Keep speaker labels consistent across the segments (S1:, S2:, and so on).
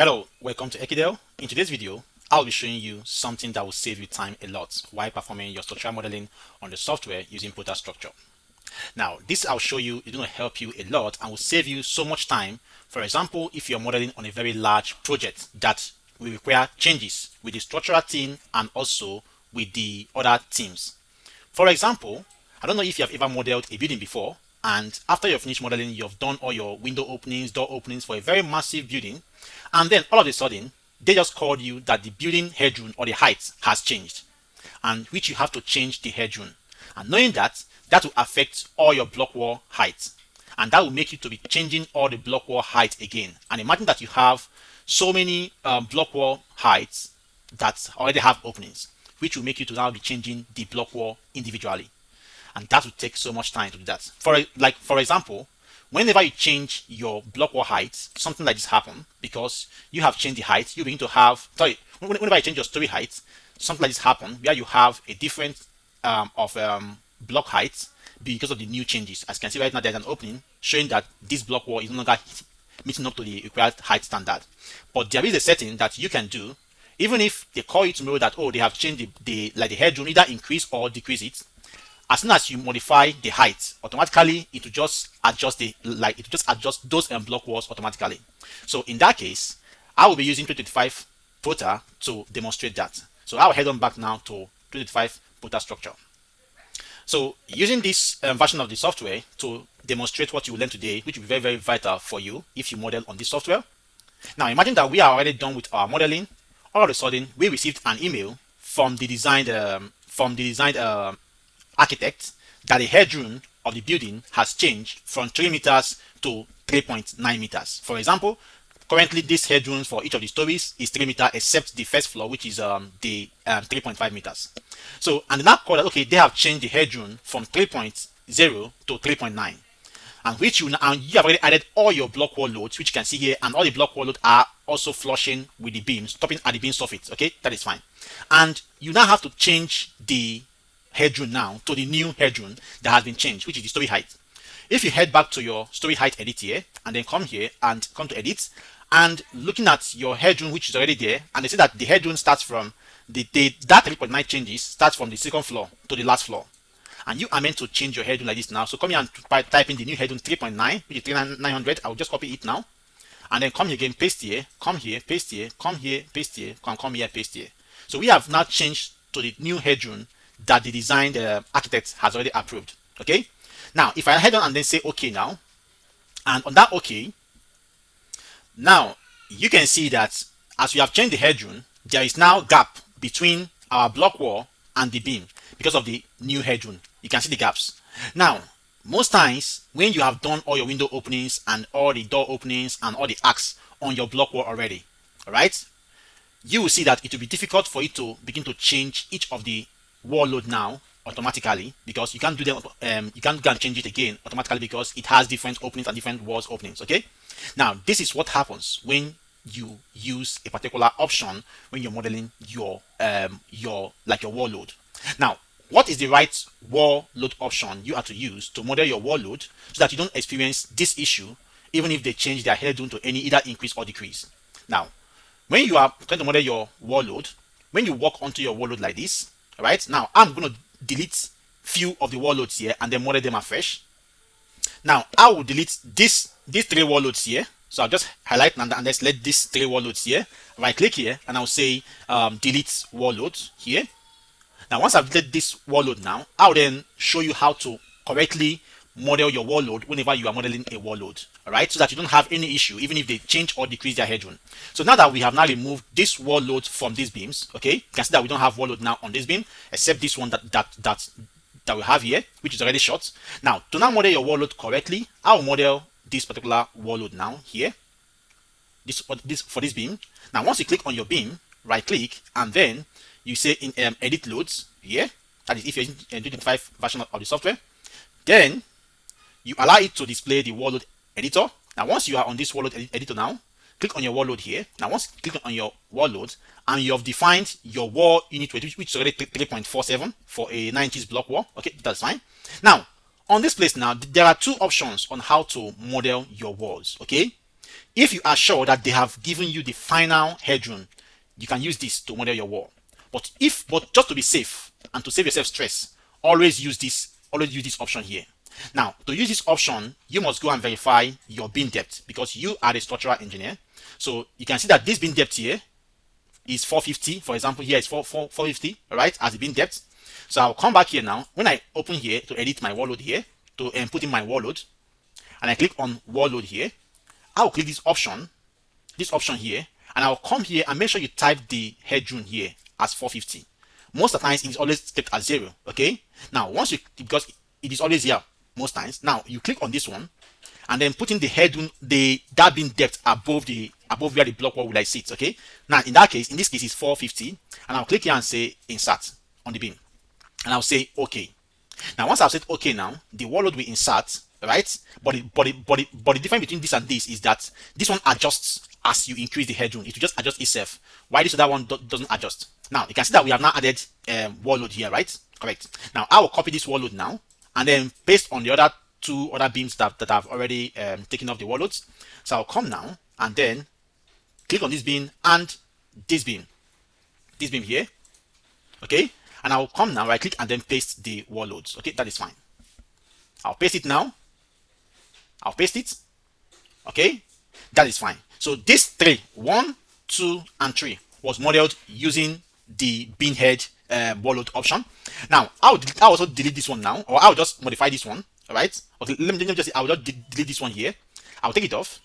S1: Hello, welcome to Ekidel. In today's video, I'll be showing you something that will save you time a lot while performing your structural modeling on the software using ProtaStructure. Now, this I'll show you is going to help you a lot and will save you so much time. For example, if you're modeling on a very large project that will require changes with the structural team and also with the other teams. For example, I don't know if you have ever modeled a building before, and after you've finished modeling, you've done all your window openings, door openings for a very massive building, and then all of a sudden, they just called you that the building headroom or the height has changed, and which you have to change the headroom. And knowing that, that will affect all your block wall height, and that will make you to be changing all the block wall height again. And imagine that you have so many block wall heights that already have openings, which will make you to now be changing the block wall individually. And that will take so much time to do that. For example, whenever you change your block wall height, something like this happen because you have changed the height. You begin to have whenever you change your story height, something like this happen where you have a different block height because of the new changes. As you can see right now, there's an opening showing that this block wall is no longer meeting up to the required height standard. But there is a setting that you can do, even if they call you tomorrow that they have changed the headroom, either increase or decrease it. As soon as you modify the height, automatically it will just adjust those block walls automatically. So in that case, I will be using 2025 Prota to demonstrate that. So I'll head on back now to 2025 ProtaStructure. So using this version of the software to demonstrate what you will learn today, which will be very, very vital for you if you model on this software. Now imagine that we are already done with our modeling. All of a sudden, we received an email from the designed architect that the headroom of the building has changed from 3 meters to 3.9 meters. For example, currently this headroom for each of the stories is 3 meters except the first floor, which is the 3.5 meters. So, and now call that okay, they have changed the headroom from 3.0 to 3.9, and you have already added all your block wall loads, which you can see here, and all the block wall loads are also flushing with the beam, stopping at the beam soffit. Okay, that is fine. And you now have to change the headroom now to the new headroom that has been changed, which is the story height. If you head back to your story height edit here and then come here and come to edit and looking at your headroom, which is already there, and they say that the headroom starts from that 3.9 changes starts from the second floor to the last floor, and you are meant to change your headroom like this now. So come here and type in the new headroom 3.9, which is 3,900. I will just copy it now, and then come here again, paste here, come here, paste here, come here, paste here, come here, paste here. So we have now changed to the new headroom that the design architect has already approved. Okay, now if I head on and then say okay now, and on that okay, now you can see that as we have changed the headroom, there is now gap between our block wall and the beam because of the new headroom. You can see the gaps. Now most times when you have done all your window openings and all the door openings and all the arcs on your block wall already, all right, you will see that it will be difficult for you to begin to change each of the wall load now automatically, because you can't do them. You can't go and change it again automatically because it has different openings and different walls openings. Okay, now this is what happens when you use a particular option when you're modeling your wall load. Now, what is the right wall load option you have to use to model your wall load so that you don't experience this issue even if they change their headroom to any either increase or decrease? Now, when you are trying to model your wall load, when you walk onto your wall load like this, right now I'm going to delete few of the wall loads here and then model them afresh. Now I will delete these 3 wall loads here, so I'll just highlight and let's let these 3 wall loads here, right click here, and I'll say delete wall loads here. Now once I've deleted this wall load, now I'll then show you how to correctly model your wall load whenever you are modeling a wall load, all right, so that you don't have any issue even if they change or decrease their headroom. So now that we have now removed this wall load from these beams, okay, you can see that we don't have wall load now on this beam except this one that we have here, which is already short. Now to now model your wall load correctly, I will model this particular wall load now here, for this beam. Now once you click on your beam, right click, and then you say in edit loads here, that is if you're using 2025 version of the software, then you allow it to display the wall load editor. Now once you are on this wall load editor, now click on your wall load here. Now once you click on your wall load and you have defined your wall unit weight, which is already 3.47 for a 9 inches block wall, okay, that's fine. Now on this place now, there are 2 options on how to model your walls. Okay, If you are sure that they have given you the final headroom, you can use this to model your wall. But just to be safe and to save yourself stress, always use this option here. Now, to use this option, you must go and verify your beam depth because you are the structural engineer. So you can see that this beam depth here is 450. For example, here is 450, right, as the beam depth. So I'll come back here now. When I open here to edit my wall load here, to put in my wall load, and I click on wall load here, I'll click this option here, and I'll come here and make sure you type the headroom here as 450. Most of the times it's always kept as 0. Okay. Now once you, because it is always here most times, now you click on this one and then put in the headroom, that beam depth above where the block wall will sit. Okay. Now in this case it's 450, and I'll click here and say insert on the beam, and I'll say okay. Now once I've said okay, now the wall load will insert, right? But the difference between this and this is that this one adjusts as you increase the headroom. It will just adjust itself, while this other one doesn't adjust. Now you can see that we have now added wall load here, right? Correct. Now I will copy this wall load now and then paste on the other two other beams that I've already taken off the wall loads. So I'll come now and then click on this beam and this beam here, okay? And I'll come now, right click and then paste the wall loads. Okay, that is fine. I'll paste it now. I'll paste it. Okay, that is fine. So this 3, 1, 2, and 3 was modeled using the beam head wall load option. Now I'll also delete this one now, or I'll just modify this one. All right. Okay, let me just say I'll just delete this one here. I'll take it off.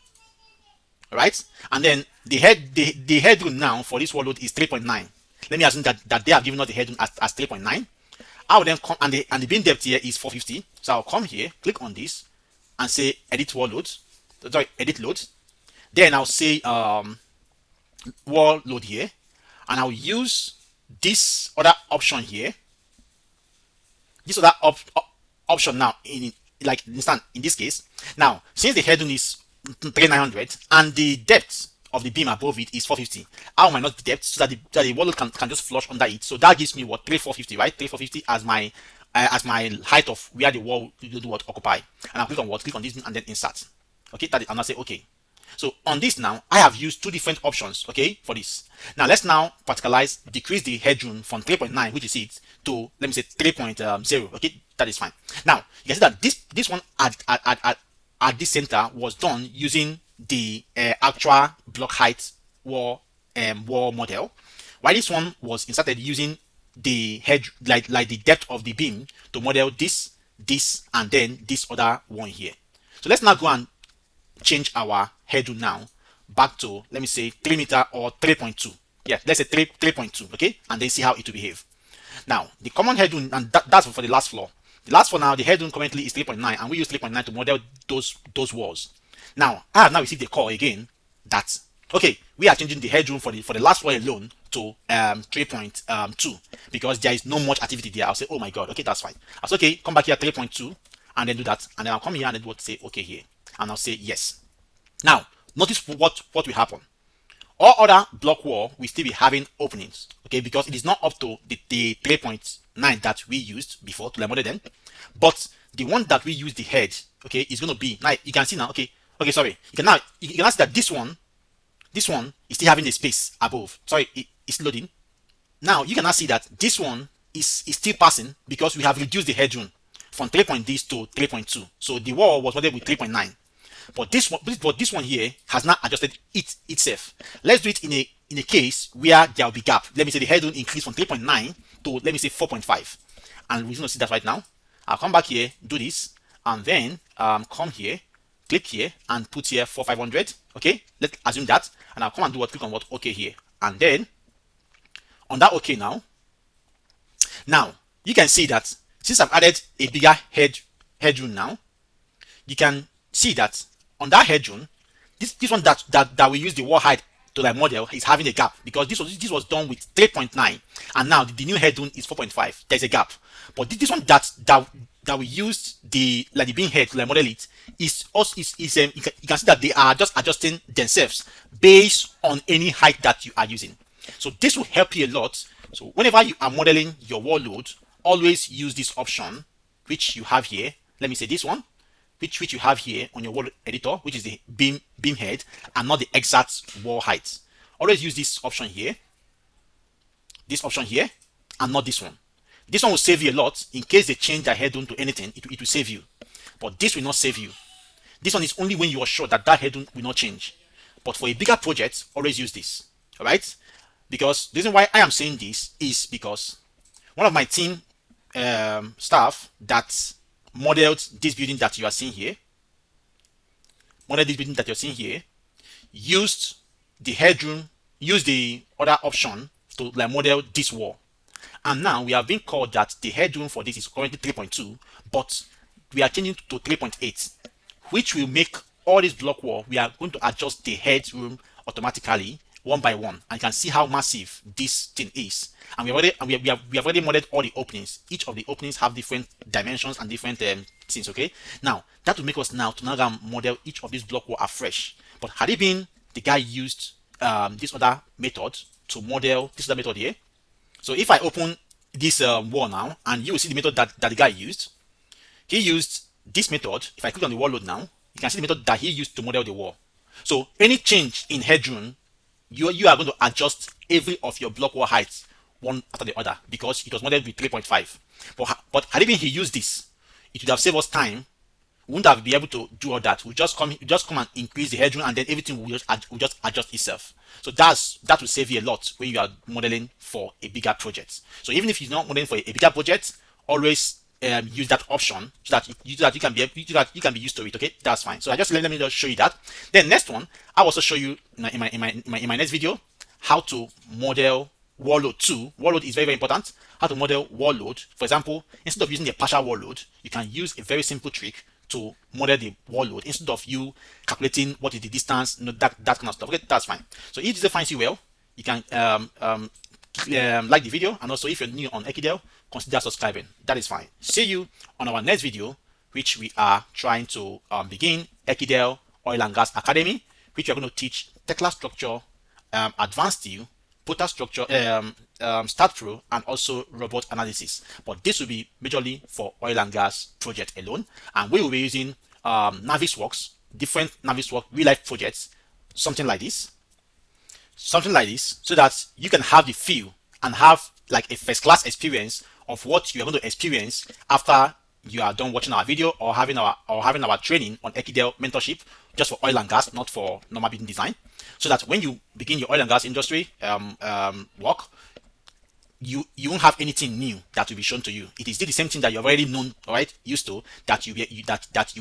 S1: All right, and then the headroom now for this wall load is 3.9. Let me assume that they have given us the headroom as 3.9. I will then come and the beam depth here is 450. So I'll come here, click on this, and say edit wall load. Sorry, edit load. Then I'll say wall load here, and I'll use this other option here. This other option now in this case. Now since the headroom is 3900 and the depth of the beam above it is 450, I'll minus the depth so that the wall load can just flush under it. So that gives me what, 3450, right? 3450 as my height of where the wall would occupy. And I'll click on what? Click on this and then insert. Okay, that is, and I'll say okay. So on this now, I have used 2 different options, okay, for this. Now let's now particularize, decrease the headroom from 3.9, which is it, to let me say 3.0. Okay, that is fine. Now you can see that this one at this center was done using the actual block height wall model, while this one was inserted using the head like the depth of the beam to model this, and then this other one here. So let's now go and change our headroom now back to, let me say, 3 meter or 3.2. Yeah, let's say 3.2. Okay, and then see how it will behave. Now the common headroom, and that's for the last floor. The last floor now, the headroom currently is 3.9, and we use 3.9 to model those walls. Now I have now received the call again that okay, we are changing the headroom for the last floor alone to 3.2 because there is no much activity there. I'll say, oh my god, okay, that's fine. I'll say, okay, come back here 3.2 and then do that, and then I'll come here and then say okay here, and I'll say yes. Now notice what will happen. All other block wall will still be having openings, okay, because it is not up to the 3.9 that we used before to model them, but the one that we use the head, okay, is going to be now. You can see now, okay, sorry, you can see that this one is still having the space above. Sorry, it's loading. Now you can now see that this one is still passing because we have reduced the headroom from 3.0 to 3.2. So the wall was modeled with 3.9, but this one here has not adjusted itself. Let's do it in a case where there will be gap. Let me say the headroom increased from 3.9 to, let me say, 4.5, and we're going to see that right now. I'll come back here, do this, and then come here, click here, and put here 4500. Okay, let's assume that, and I'll come and do what? Click on what? Okay here, and then on that okay now you can see that since I've added a bigger headroom now, you can see that on that headroom, this one that we use the wall height to like model is having a gap because this was done with 3.9, and now the new headroom is 4.5. There's a gap, but this one that we used the beam head to like model it is also you can see that they are just adjusting themselves based on any height that you are using. So this will help you a lot. So whenever you are modeling your wall load, always use this option which you have here. Let me say this one. which you have here on your wall editor, which is the beam head, and not the exact wall height. Always use this option here, and not this one. This one will save you a lot. In case they change their headroom to anything, it will save you. But this will not save you. This one is only when you are sure that headroom will not change. But for a bigger project, always use this. Alright? Because the reason why I am saying this is because one of my team staff that modeled this building that you are seeing here, used the headroom, used the other option to like model this wall. And now we have been called that the headroom for this is currently 3.2, but we are changing to 3.8, which will make all this block wall, we are going to adjust the headroom automatically one by one, and you can see how massive this thing is. And we have already modeled all the openings. Each of the openings have different dimensions and different things. Okay, now that will make us now model each of these block wall afresh. But had it been the guy used this other method to model this other method here, so if I open this wall now, and you will see the method that the guy used. He used this method. If I click on the wall load now, you can see the method that he used to model the wall. So any change in headroom, you are going to adjust every of your block wall heights one after the other, because it was modeled with 3.5. But had it been he used this, it would have saved us time. We wouldn't have been able to do all that. We just come and increase the headroom, and then everything will just adjust itself. So that will save you a lot when you are modeling for a bigger project. So even if you're not modeling for a bigger project, always use that option so that you can be used to it. Okay, that's fine. So let me just show you that. Then next one, I'll also show you in my next video how to model wall load too. Wall load is very, very important. How to model wall load. For example, instead of using a partial wall load, you can use a very simple trick to model the wall load instead of you calculating what is the distance, that kind of stuff. Okay, that's fine. So if this finds you well, you can like the video, and also if you're new on Ekidel, consider subscribing. That is fine. See you on our next video, which we are trying to begin Ekidel Oil and Gas Academy, which we are going to teach Tekla structure, advanced steel, ProtaStructure, StatPro, and also robot analysis. But this will be majorly for oil and gas project alone, and we will be using Navisworks, different Navisworks real life projects, something like this, so that you can have the feel and have like a first class experience of what you are going to experience after you are done watching our video or having our training on Ekidel mentorship, just for oil and gas, not for normal building design. So that when you begin your oil and gas industry work, you won't have anything new that will be shown to you. It is still the same thing that you've already known, right, used to, that you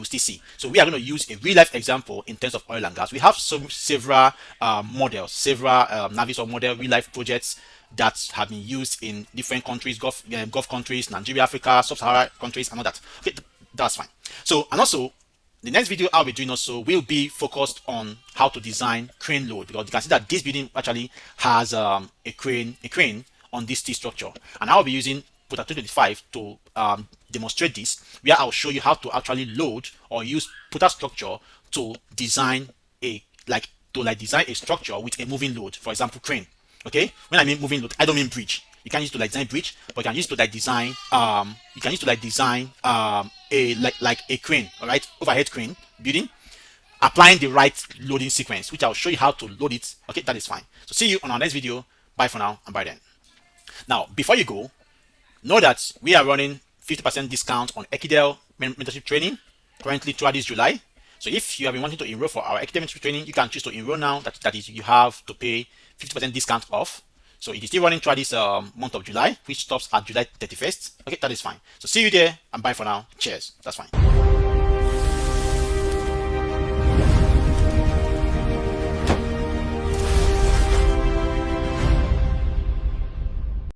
S1: still see. So we are going to use a real life example in terms of oil and gas. We have several models, several Navisworks model real life projects that have been used in different countries, Gulf countries, Nigeria, Africa, Sub-Saharan countries, and all that. Okay, that's fine. So, and also, the next video I'll be doing also will be focused on how to design crane load, because you can see that this building actually has a crane on this steel structure, and I'll be using ProtaStructure to demonstrate this, where I'll show you how to actually load or use ProtaStructure to design design a structure with a moving load, for example, crane. Okay, when I mean moving load, I don't mean bridge. You can use to design bridge, but you can use to design a crane, all right, overhead crane building, applying the right loading sequence, which I'll show you how to load it. Okay, that is fine. So see you on our next video. Bye for now, and bye then. Now, before you go, know that we are running 50% discount on Ekidel mentorship training currently throughout this July. So if you have been wanting to enroll for our Ekidel mentorship training, you can choose to enroll now. That is, you have to pay 50% discount off. So it is still running throughout this month of July, which stops at July 31st. Okay, that is fine. So see you there, and bye for now. Cheers. That's fine.